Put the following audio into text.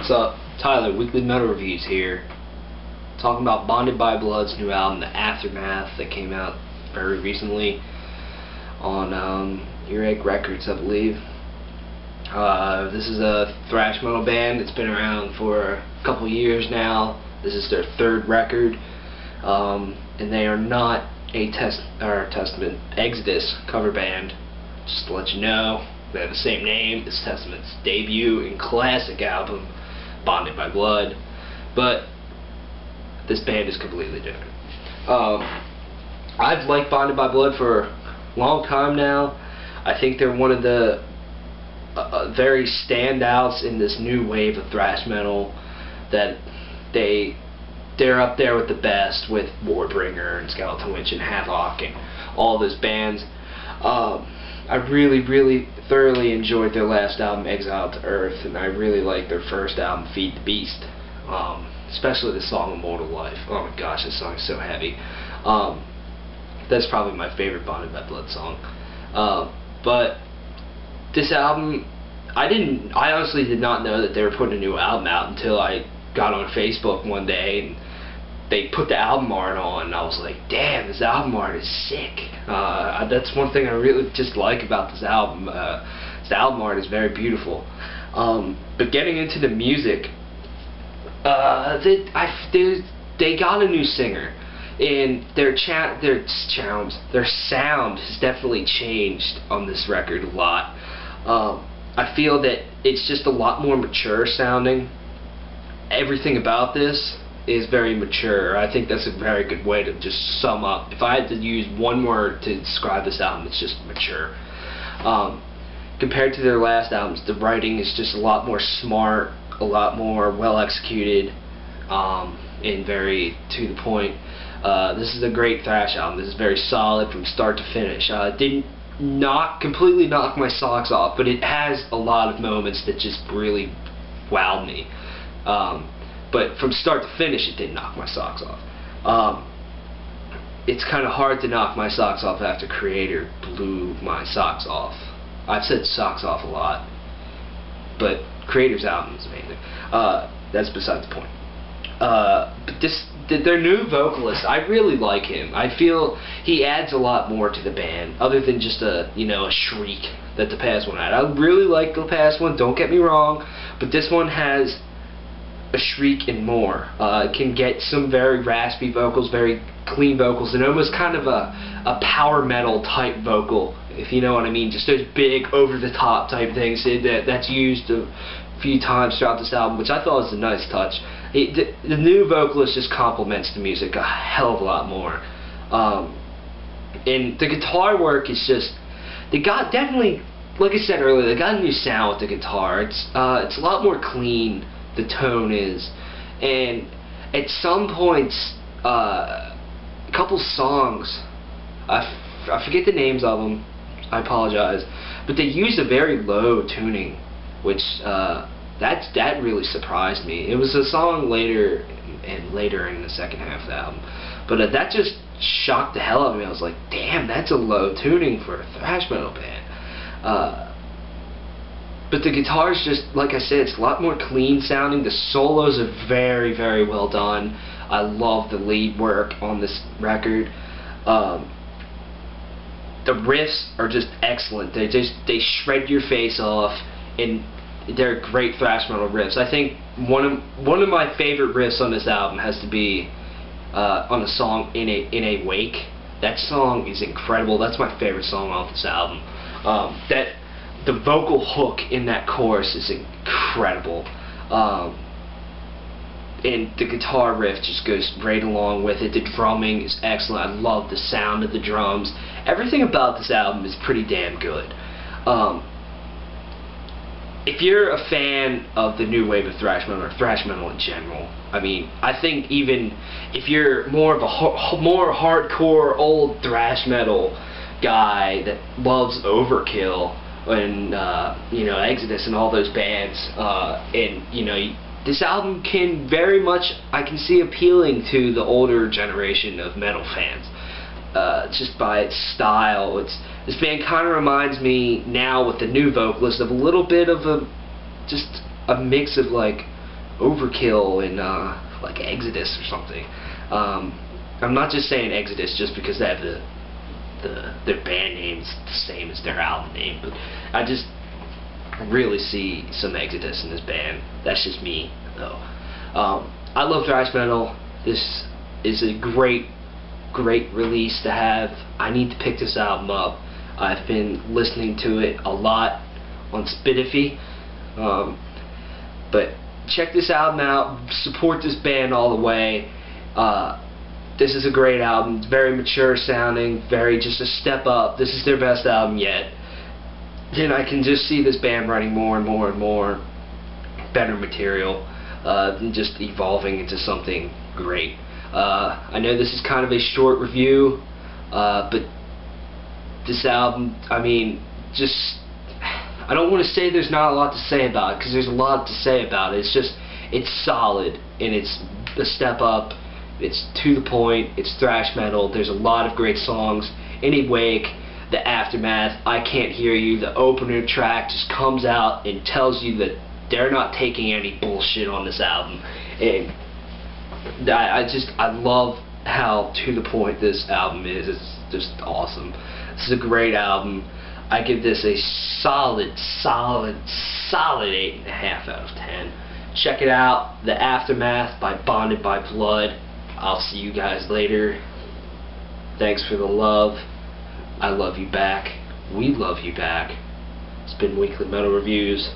What's up? Tyler, Weekly Metal Reviews here. Talking about Bonded by Blood's new album, The Aftermath, that came out very recently on Earache Records, I believe. This is a thrash metal band that's been around for a couple years now. This is their third record, and they are not a Exodus cover band. Just to let you know, they have the same name as Testament's debut and classic album, Bonded by Blood, but this band is completely different. I've liked Bonded by Blood for a long time now. I think they're one of the very standouts in this new wave of thrash metal. That they're up there with the best, with Warbringer and Skeleton Witch and Havoc and all those bands. I really thoroughly enjoyed their last album, Exiled to Earth, and I really liked their first album, Feed the Beast. Especially the song Immortal Life. Oh my gosh, this song is so heavy. That's probably my favorite Bonded by Blood song. But this album, I honestly did not know that they were putting a new album out until I got on Facebook one day and they put the album art on, and I was like, damn, this album art is sick. That's one thing I really just like about this album. This album art is very beautiful. But getting into the music, they got a new singer, and their sound has definitely changed on this record a lot. I feel that it's just a lot more mature sounding. Everything about this is very mature. I think that's a very good way to just sum up. If I had to use one word to describe this album, it's just mature. Compared to their last albums, the writing is just a lot more smart, a lot more well executed, and very to the point. This is a great thrash album. This is very solid from start to finish. Didn't completely knock my socks off, but it has a lot of moments that just really wowed me. But from start to finish, it didn't knock my socks off. It's kind of hard to knock my socks off after Creator blew my socks off. I've said socks off a lot, but Creator's album is amazing. That's beside the point. But their new vocalist, I really like him. I feel he adds a lot more to the band, other than just a shriek that the past one had. I really like the past one, don't get me wrong, but this one has a shriek and more. It can get some very raspy vocals, very clean vocals, and almost kind of a power metal type vocal, if you know what I mean. Just those big, over-the-top type things that's used a few times throughout this album, which I thought was a nice touch. The new vocalist just complements the music a hell of a lot more. And the guitar work is just, they got definitely, like I said earlier, they got a new sound with the guitar. It's a lot more clean, the tone is, and at some points, a couple songs, I forget the names of them, I apologize, but they used a very low tuning, which that really surprised me. It was a song later in the second half of the album, but that just shocked the hell out of me. I was like, damn, that's a low tuning for a thrash metal band. But the guitar is just, like I said, it's a lot more clean sounding. The solos are very well done. I love the lead work on this record. The riffs are just excellent. They shred your face off, and they're great thrash metal riffs. I think one of my favorite riffs on this album has to be on the song In a Wake. That song is incredible. That's my favorite song off this album. The vocal hook in that chorus is incredible, and the guitar riff just goes right along with it. The drumming is excellent. I love the sound of the drums. Everything about this album is pretty damn good. If you're a fan of the new wave of thrash metal, or thrash metal in general, I mean, I think even if you're more of a more hardcore old thrash metal guy that loves Overkill and Exodus and all those bands, and this album can very much, I can see, appealing to the older generation of metal fans, just by its style. This band kind of reminds me now, with the new vocalist, of a little bit of just a mix of like Overkill and like Exodus or something. I'm not just saying Exodus just because they have their band name's the same as their album name, but I just really see some Exodus in this band. That's just me, though. I love thrash metal. This is a great release to have. I need to pick this album up. I've been listening to it a lot on Spotify, but check this album out. Support this band all the way. This is a great album. It's very mature sounding, very just a step up. This is their best album yet. And I can just see this band writing more and more and more better material, and just evolving into something great. I know this is kind of a short review, but this album, I mean, just, I don't want to say there's not a lot to say about it, because there's a lot to say about it. It's just, it's solid, and it's a step up, it's to the point, it's thrash metal, there's a lot of great songs. Any Wake, the Aftermath, I Can't Hear You, the opener track just comes out and tells you that they're not taking any bullshit on this album. And I love how to the point this album is. It's just awesome. This is a great album. I give this a solid 8.5 out of 10. Check it out. The Aftermath by Bonded by Blood. I'll see you guys later. Thanks for the love. I love you back. We love you back. It's been Weekly Metal Reviews.